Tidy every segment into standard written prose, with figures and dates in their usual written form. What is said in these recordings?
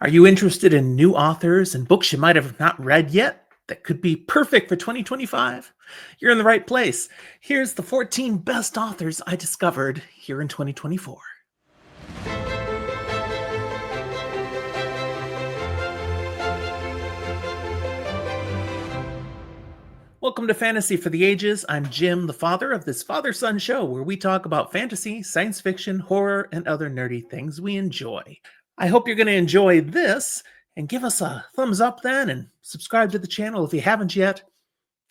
Are you interested in new authors and books you might have not read yet that could be perfect for 2025? You're in the right place. Here's the 14 best authors I discovered here in 2024. Welcome to Fantasy for the Ages. I'm Jim, the father of this father-son show where we talk about fantasy, science fiction, horror, and other nerdy things we enjoy. I hope you're going to enjoy this and give us a thumbs up then and subscribe to the channel if you haven't yet.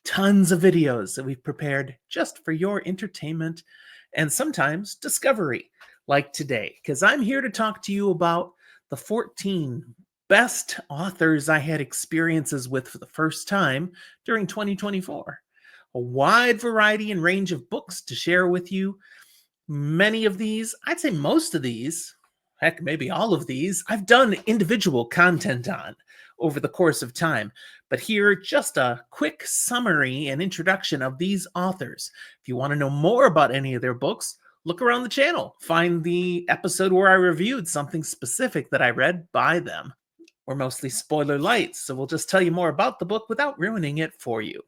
Tons of videos that we've prepared just for your entertainment and sometimes discovery, like today, because I'm here to talk to you about the 14 best authors I had experiences with for the first time during 2024. A wide variety and range of books to share with you. Many of these, I'd say most of these, heck, maybe all of these, I've done individual content on over the course of time. But here, just a quick summary and introduction of these authors. If you want to know more about any of their books, look around the channel. Find the episode where I reviewed something specific that I read by them. We're mostly spoiler light, so we'll just tell you more about the book without ruining it for you.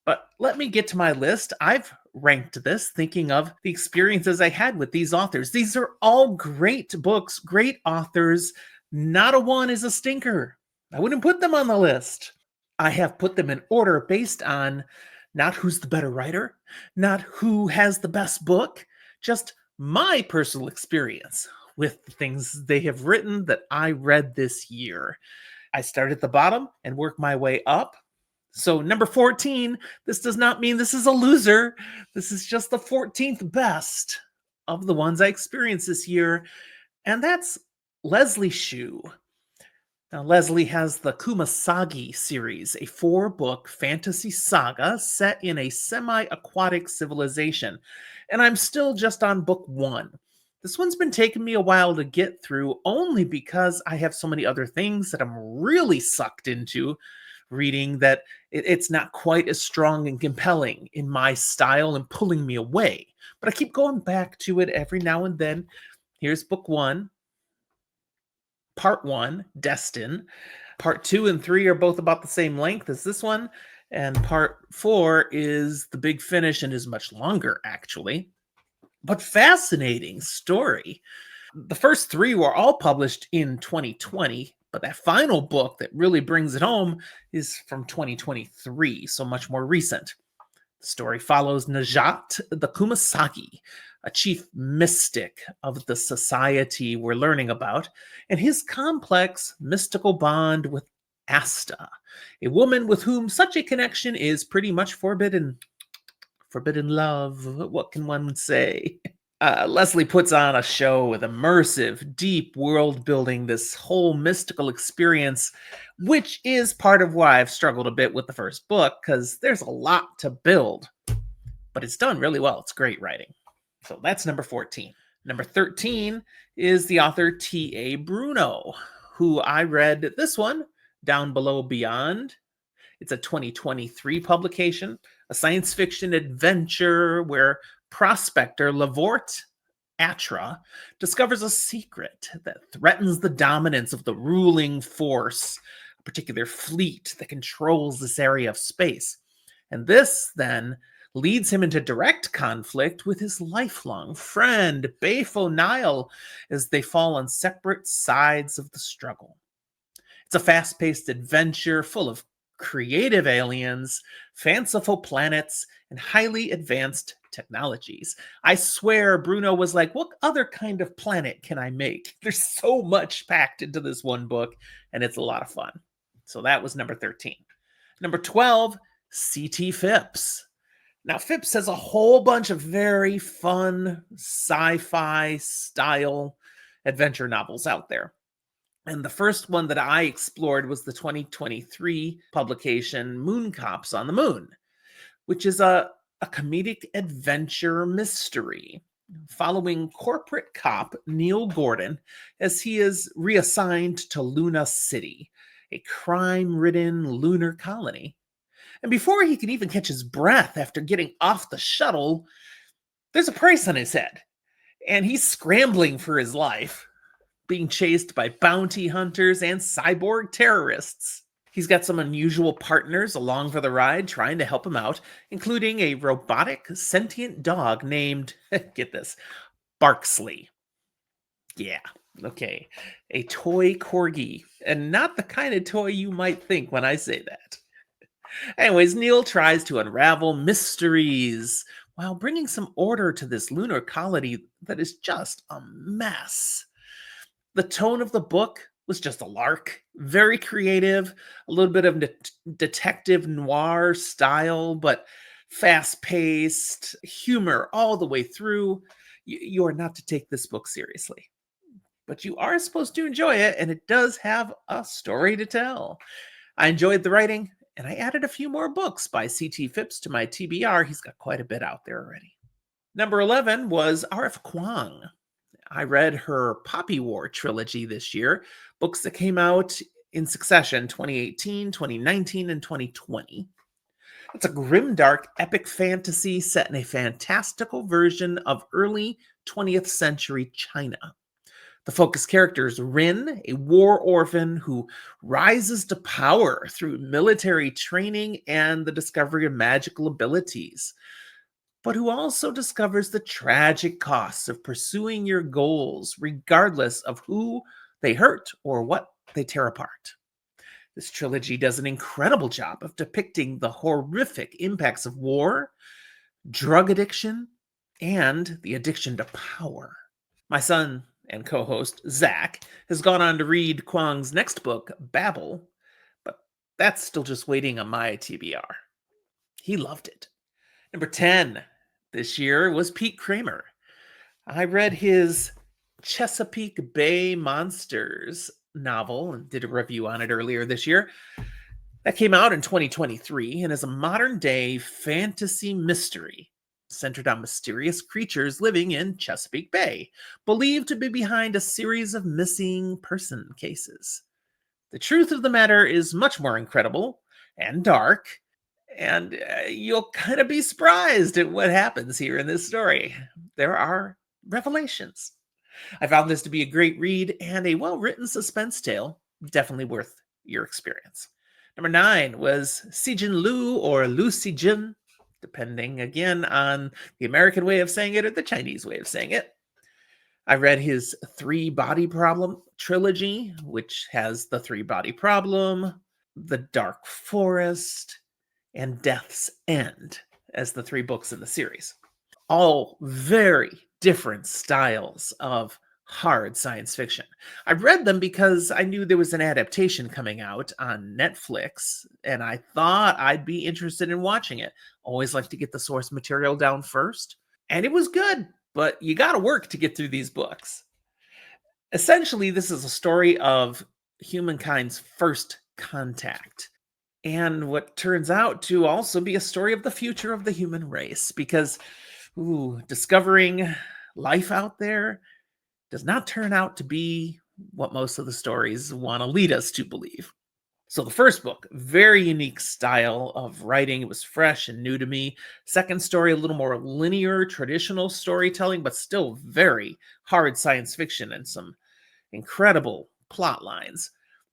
But let me get to my list. I've ranked this thinking of the experiences I had with these authors. These are all great books, great authors. Not a one is a stinker. I wouldn't put them on the list. I have put them in order based on not who's the better writer, not who has the best book, just my personal experience with the things they have written that I read this year. I start at the bottom and work my way up. So number 14, this does not mean this is a loser. This is just the 14th best of the ones I experienced this year. And that's Leslie Shue. Now, Leslie has the Kumasagi series, a 4-book fantasy saga set in a semi-aquatic civilization. And I'm still just on book 1. This one's been taking me a while to get through only because I have so many other things that I'm really sucked into reading that it's not quite as strong and compelling in my style and pulling me away. But I keep going back to it every now and then. Here's book 1, part 1, Destin. Part 2 and 3 are both about the same length as this one. And part 4 is the big finish and is much longer, actually. But fascinating story. The first 3 were all published in 2020, but that final book that really brings it home is from 2023, so much more recent. The story follows Najat the Kumasagi, a chief mystic of the society we're learning about, and his complex mystical bond with Asta, a woman with whom such a connection is pretty much forbidden. Forbidden love, what can one say? Leslie puts on a show with immersive, deep world building, this whole mystical experience, which is part of why I've struggled a bit with the first book, because there's a lot to build. But it's done really well. It's great writing. So that's number 14. Number 13 is the author T.A. Bruno, who I read this one, Down Below Beyond. It's a 2023 publication, a science fiction adventure where prospector Lavort Atra discovers a secret that threatens the dominance of the ruling force, a particular fleet that controls this area of space. And this then leads him into direct conflict with his lifelong friend, Bayfo Nile, as they fall on separate sides of the struggle. It's a fast-paced adventure full of creative aliens, fanciful planets, and highly advanced technologies. I swear Bruno was like, what other kind of planet can I make? There's so much packed into this one book, and it's a lot of fun. So that was number 13. Number 12, C.T. Phipps. Now, Phipps has a whole bunch of very fun sci-fi style adventure novels out there. And the first one that I explored was the 2023 publication Moon Cops on the Moon, which is a comedic adventure mystery following corporate cop Neil Gordon as he is reassigned to Luna City, a crime-ridden lunar colony. And before he can even catch his breath after getting off the shuttle, there's a price on his head, and he's scrambling for his life being chased by bounty hunters and cyborg terrorists. He's got some unusual partners along for the ride trying to help him out, including a robotic sentient dog named, get this, Barksley. Yeah, okay. A toy corgi, and not the kind of toy you might think when I say that. Anyways, Neil tries to unravel mysteries while bringing some order to this lunar colony that is just a mess. The tone of the book was just a lark, very creative, a little bit of detective noir style, but fast paced, humor all the way through. You are not to take this book seriously, but you are supposed to enjoy it, and it does have a story to tell. I enjoyed the writing, and I added a few more books by C.T. Phipps to my TBR. He's got quite a bit out there already. Number 11 was R.F. Kuang. I read her Poppy War trilogy this year, books that came out in succession 2018, 2019, and 2020. It's a grimdark epic fantasy set in a fantastical version of early 20th century China. The focus character is Rin, a war orphan who rises to power through military training and the discovery of magical abilities, but who also discovers the tragic costs of pursuing your goals, regardless of who they hurt or what they tear apart. This trilogy does an incredible job of depicting the horrific impacts of war, drug addiction, and the addiction to power. My son and co-host, Zach, has gone on to read Kwang's next book, Babel, but that's still just waiting on my TBR. He loved it. Number 10 this year was Pete Kramer. I read his Chesapeake Bay Monsters novel and did a review on it earlier this year. That came out in 2023 and is a modern day fantasy mystery centered on mysterious creatures living in Chesapeake Bay, believed to be behind a series of missing person cases. The truth of the matter is much more incredible and dark, and you'll kind of be surprised at what happens here in this story. There are revelations. I found this to be a great read and a well-written suspense tale, definitely worth your experience. Number 9 was Sijin Lu or Lu Sijin, depending again on the American way of saying it or the Chinese way of saying it. I read his Three Body Problem trilogy, which has The Three Body Problem, The Dark Forest, and Death's End as the 3 books in the series. All very different styles of hard science fiction. I read them because I knew there was an adaptation coming out on Netflix, and I thought I'd be interested in watching it. Always like to get the source material down first. And it was good, but you got to work to get through these books. Essentially, this is a story of humankind's first contact, and what turns out to also be a story of the future of the human race, because discovering life out there does not turn out to be what most of the stories want to lead us to believe. So the first book, very unique style of writing. It was fresh and new to me. Second story, a little more linear, traditional storytelling, but still very hard science fiction and some incredible plot lines.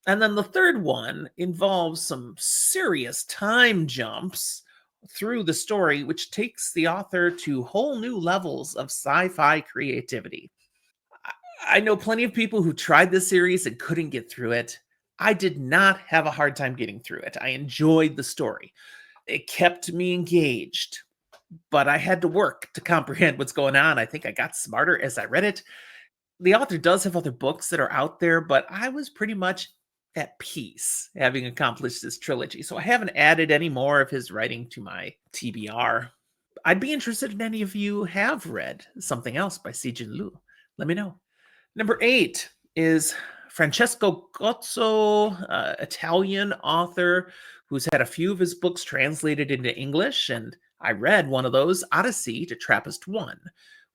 And then the third one involves some serious time jumps through the story, which takes the author to whole new levels of sci-fi creativity. I know plenty of people who tried this series and couldn't get through it. I did not have a hard time getting through it. I enjoyed the story. It kept me engaged, but I had to work to comprehend what's going on. I think I got smarter as I read it. The author does have other books that are out there, but I was pretty much at peace having accomplished this trilogy. So I haven't added any more of his writing to my TBR. I'd be interested if any of you have read something else by Sijin Lu. Let me know. Number 8 is Francesco Gozzo, Italian author who's had a few of his books translated into English, and I read one of those, Odyssey to Trappist 1,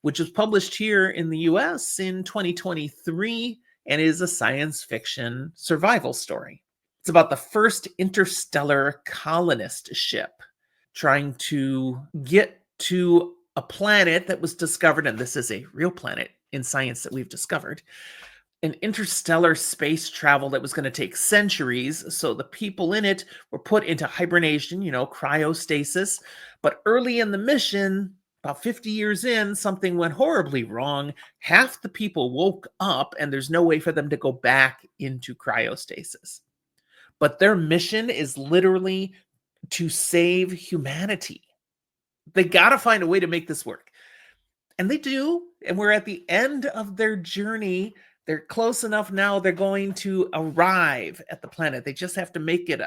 which was published here in the US in 2023 and is a science fiction survival story. It's about the first interstellar colonist ship trying to get to a planet that was discovered, and this is a real planet in science that we've discovered, an interstellar space travel that was going to take centuries. So the people in it were put into hibernation, cryostasis. But early in the mission, about 50 years in, something went horribly wrong. Half the people woke up, and there's no way for them to go back into cryostasis. But their mission is literally to save humanity. They got to find a way to make this work. And they do. And we're at the end of their journey. They're close enough now. They're going to arrive at the planet. They just have to make it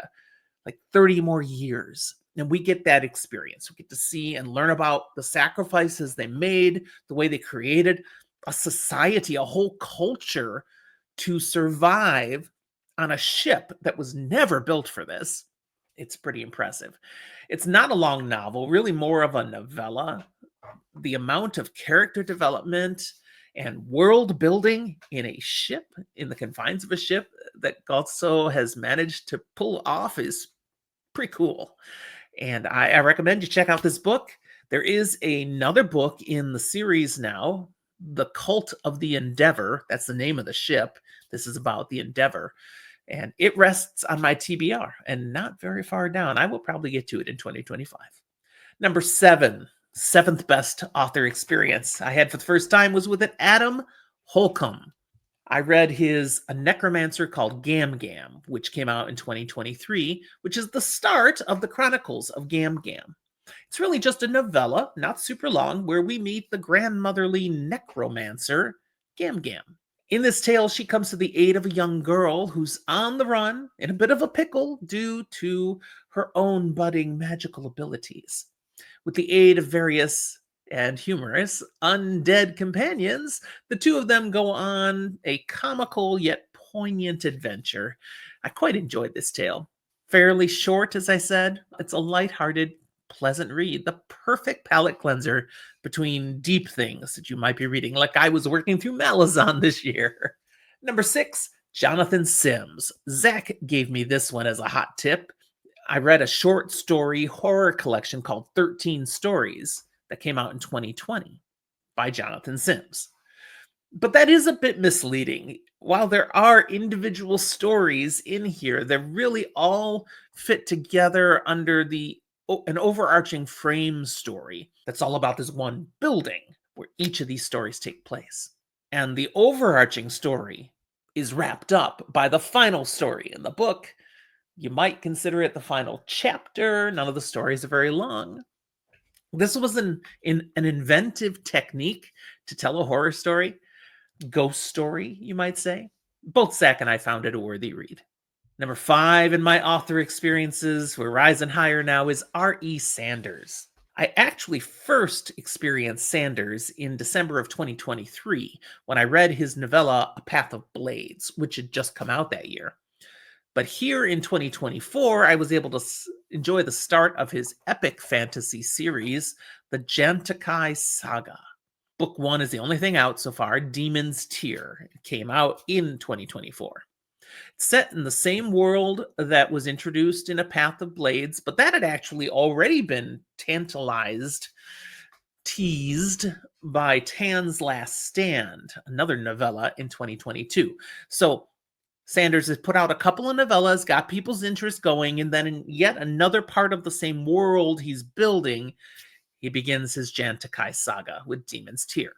like 30 more years. And we get that experience. We get to see and learn about the sacrifices they made, the way they created a society, a whole culture to survive on a ship that was never built for this. It's pretty impressive. It's not a long novel, really more of a novella. The amount of character development and world building in a ship, in the confines of a ship, that Gotso has managed to pull off is pretty cool. And I recommend you check out this book. There is another book in the series now, The Cult of the Endeavor. That's the name of the ship. This is about the Endeavor. And it rests on my TBR and not very far down. I will probably get to it in 2025. Number 7, seventh best author experience I had for the first time was with an Adam Holcomb. I read his A Necromancer Called Gam Gam, which came out in 2023, which is the start of the Chronicles of Gam Gam. It's really just a novella, not super long, where we meet the grandmotherly necromancer, Gam Gam. In this tale, she comes to the aid of a young girl who's on the run, in a bit of a pickle, due to her own budding magical abilities. With the aid of various and humorous undead companions, the two of them go on a comical yet poignant adventure. I quite enjoyed this tale. Fairly short, as I said. It's a lighthearted, pleasant read, the perfect palate cleanser between deep things that you might be reading, like I was working through Malazan this year. Number 6, Jonathan Sims. Zach gave me this one as a hot tip. I read a short story horror collection called 13 Stories that came out in 2020 by Jonathan Sims. But that is a bit misleading. While there are individual stories in here, they really all fit together under an overarching frame story that's all about this one building where each of these stories take place. And the overarching story is wrapped up by the final story in the book. You might consider it the final chapter. None of the stories are very long. This was an inventive technique to tell a horror story, ghost story, you might say. Both Zach and I found it a worthy read. Number 5 in my author experiences, we're rising higher now, is R.E. Sanders. I actually first experienced Sanders in December of 2023 when I read his novella, A Path of Blades, which had just come out that year. But here in 2024, I was able to enjoy the start of his epic fantasy series, the Jantakai Saga. Book 1 is the only thing out so far, Demon's Tear. It came out in 2024. It's set in the same world that was introduced in A Path of Blades, but that had actually already been teased by Tan's Last Stand, another novella in 2022. So Sanders has put out a couple of novellas, got people's interest going, and then in yet another part of the same world he's building, he begins his Jantakai Saga with Demon's Tear.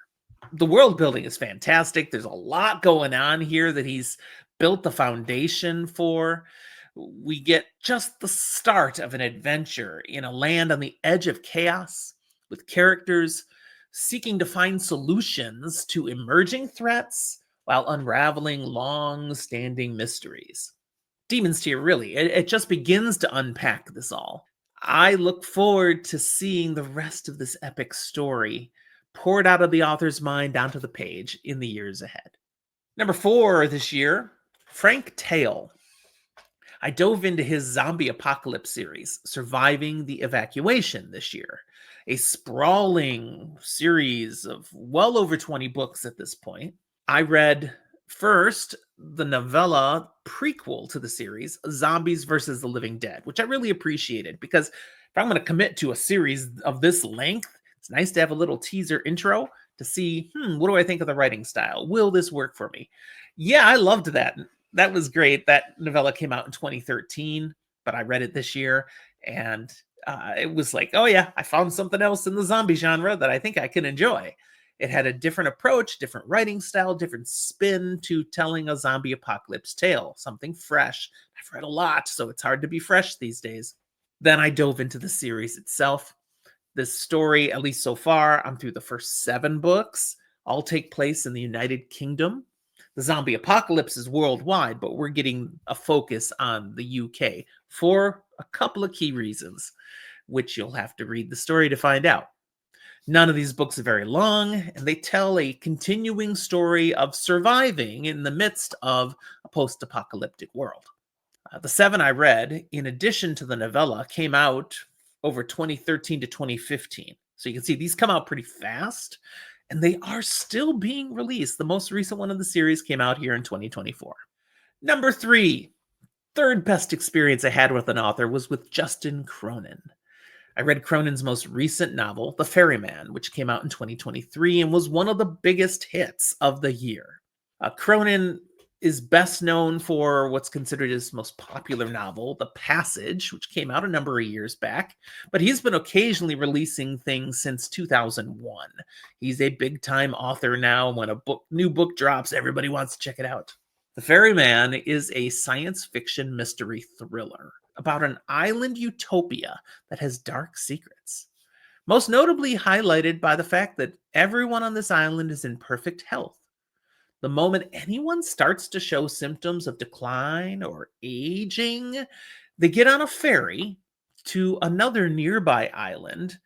The world building is fantastic. There's a lot going on here that he's built the foundation for. We get just the start of an adventure in a land on the edge of chaos, with characters seeking to find solutions to emerging threats while unraveling long-standing mysteries. Demon's Tear, really, it just begins to unpack this all. I look forward to seeing the rest of this epic story poured out of the author's mind onto the page in the years ahead. Number 4 this year, Frank Tale. I dove into his zombie apocalypse series, Surviving the Evacuation, this year. A sprawling series of well over 20 books at this point. I read first the novella prequel to the series, Zombies versus the Living Dead, which I really appreciated because if I'm going to commit to a series of this length, it's nice to have a little teaser intro to see, what do I think of the writing style? Will this work for me? Yeah, I loved that. That was great. That novella came out in 2013, but I read it this year, and it was like, oh yeah, I found something else in the zombie genre that I think I can enjoy. It had a different approach, different writing style, different spin to telling a zombie apocalypse tale, something fresh. I've read a lot, so it's hard to be fresh these days. Then I dove into the series itself. This story, at least so far, I'm through the first 7 books, all take place in the United Kingdom. The zombie apocalypse is worldwide, but we're getting a focus on the UK for a couple of key reasons, which you'll have to read the story to find out. None of these books are very long, and they tell a continuing story of surviving in the midst of a post apocalyptic world. The 7 I read, in addition to the novella, came out over 2013 to 2015. So you can see these come out pretty fast, and they are still being released. The most recent one of the series came out here in 2024. Number 3, third best experience I had with an author was with Justin Cronin. I read Cronin's most recent novel, The Ferryman, which came out in 2023 and was one of the biggest hits of the year. Cronin is best known for what's considered his most popular novel, The Passage, which came out a number of years back, but he's been occasionally releasing things since 2001. He's a big-time author now. When a new book drops, everybody wants to check it out. The Ferryman is a science fiction mystery thriller about an island utopia that has dark secrets, most notably highlighted by the fact that everyone on this island is in perfect health. The moment anyone starts to show symptoms of decline or aging, they get on a ferry to another nearby island,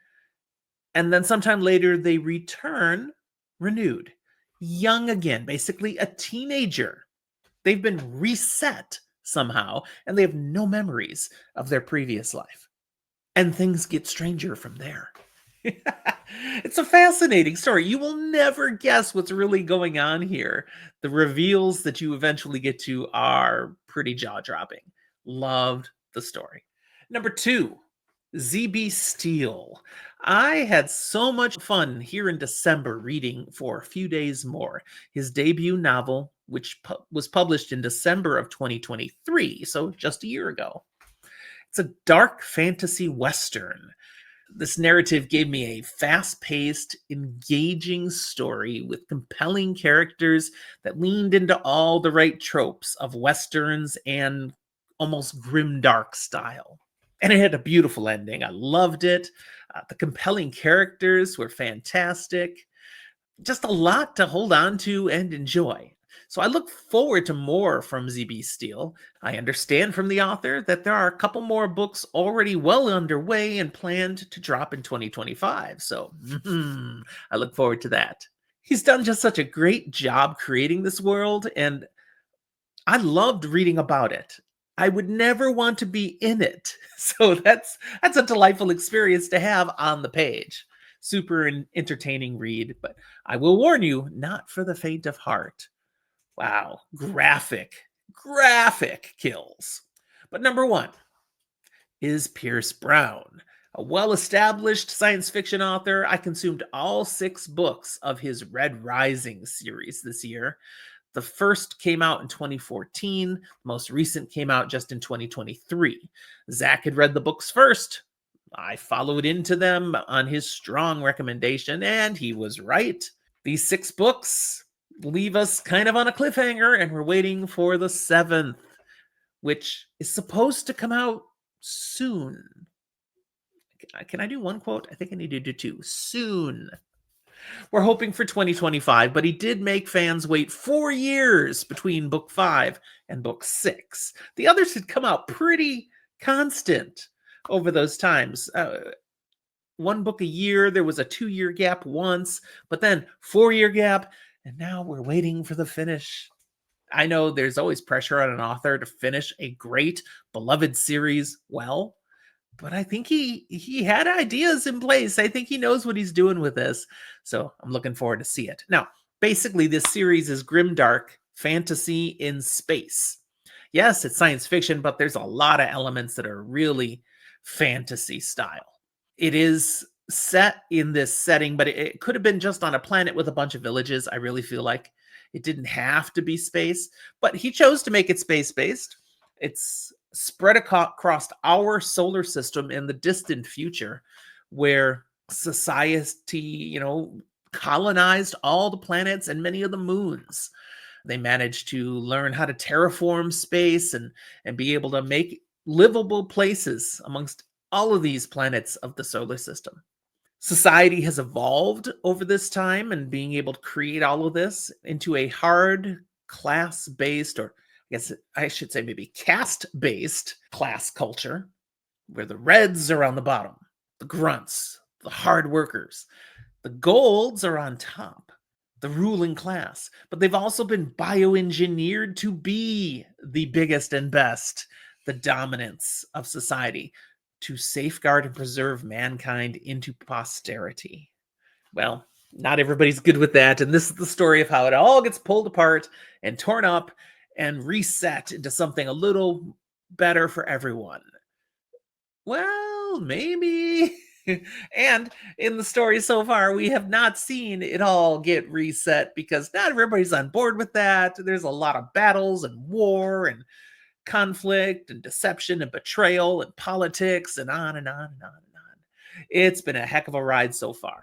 and then sometime later they return renewed, young again, basically a teenager. They've been reset somehow, and they have no memories of their previous life. And things get stranger from there. It's a fascinating story. You will never guess what's really going on here. The reveals that you eventually get to are pretty jaw-dropping. Loved the story. Number 2, ZB Steele. I had so much fun here in December reading For a Few Days More, his debut novel, which was published in December of 2023, so just a year ago. It's a dark fantasy western. This narrative gave me a fast-paced, engaging story with compelling characters that leaned into all the right tropes of westerns and almost grimdark style. And it had a beautiful ending. I loved it. The compelling characters were fantastic. Just a lot to hold on to and enjoy. So I look forward to more from ZB Steele. I understand from the author that there are a couple more books already well underway and planned to drop in 2025. So I look forward to that. He's done just such a great job creating this world, and I loved reading about it. I would never want to be in it. So that's a delightful experience to have on the page. Super entertaining read, but I will warn you, not for the faint of heart. Wow, graphic kills. But number 1 is Pierce Brown. A well-established science fiction author, I consumed all 6 books of his Red Rising series this year. The first came out in 2014. The most recent came out just in 2023. Zach had read the books first. I followed into them on his strong recommendation, and he was right. These 6 books leave us kind of on a cliffhanger, and we're waiting for the 7th, which is supposed to come out soon. Can I do one quote? I think I need to do 2. Soon. We're hoping for 2025, but he did make fans wait 4 years between book 5 and book 6. The others had come out pretty constant over those times. 1 book a year. There was a 2-year gap once, but then 4-year gap, and now we're waiting for the finish. I know there's always pressure on an author to finish a great, beloved series well, but I think he had ideas in place. I think he knows what he's doing with this, so I'm looking forward to see it. Now, basically, this series is grimdark fantasy in space. Yes, it's science fiction, but there's a lot of elements that are really fantasy style. It is set in this setting, but it could have been just on a planet with a bunch of villages, I really feel like. It didn't have to be space, but he chose to make it space-based. It's spread across our solar system in the distant future, where society, colonized all the planets and many of the moons. They managed to learn how to terraform space and be able to make livable places amongst all of these planets of the solar system. Society has evolved over this time and being able to create all of this into a hard class based, or I guess I should say maybe caste based class culture, where the reds are on the bottom, the grunts, the hard workers, the golds are on top, the ruling class. But they've also been bioengineered to be the biggest and best, the dominance of society, to safeguard and preserve mankind into posterity. Well, not everybody's good with that. And this is the story of how it all gets pulled apart and torn up and reset into something a little better for everyone. Well, maybe. And in the story so far, we have not seen it all get reset because not everybody's on board with that. There's a lot of battles and war and conflict and deception and betrayal and politics and on and on and on and on. It's been a heck of a ride so far.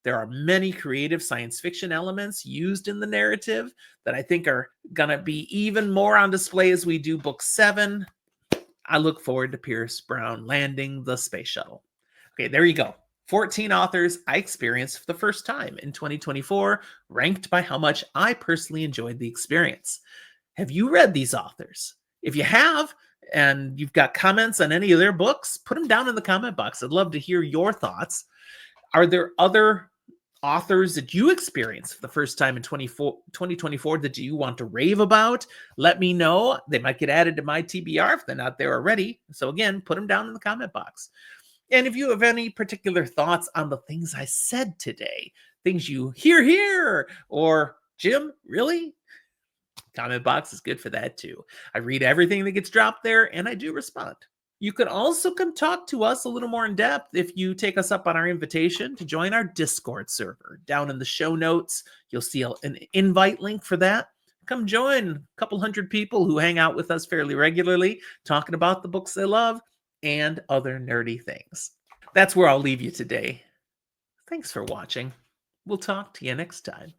There are many creative science fiction elements used in the narrative that I think are going to be even more on display as we do book 7. I look forward to Pierce Brown landing the space shuttle. Okay, there you go. 14 authors I experienced for the first time in 2024, ranked by how much I personally enjoyed the experience. Have you read these authors? If you have, and you've got comments on any of their books, put them down in the comment box. I'd love to hear your thoughts. Are there other authors that you experienced for the first time in 2024 that you want to rave about? Let me know. They might get added to my TBR if they're not there already. So again, put them down in the comment box. And if you have any particular thoughts on the things I said today, things you hear here, or Jim, really? Comment box is good for that too. I read everything that gets dropped there and I do respond. You can also come talk to us a little more in depth if you take us up on our invitation to join our Discord server. Down in the show notes, you'll see an invite link for that. Come join a couple hundred people who hang out with us fairly regularly, talking about the books they love and other nerdy things. That's where I'll leave you today. Thanks for watching. We'll talk to you next time.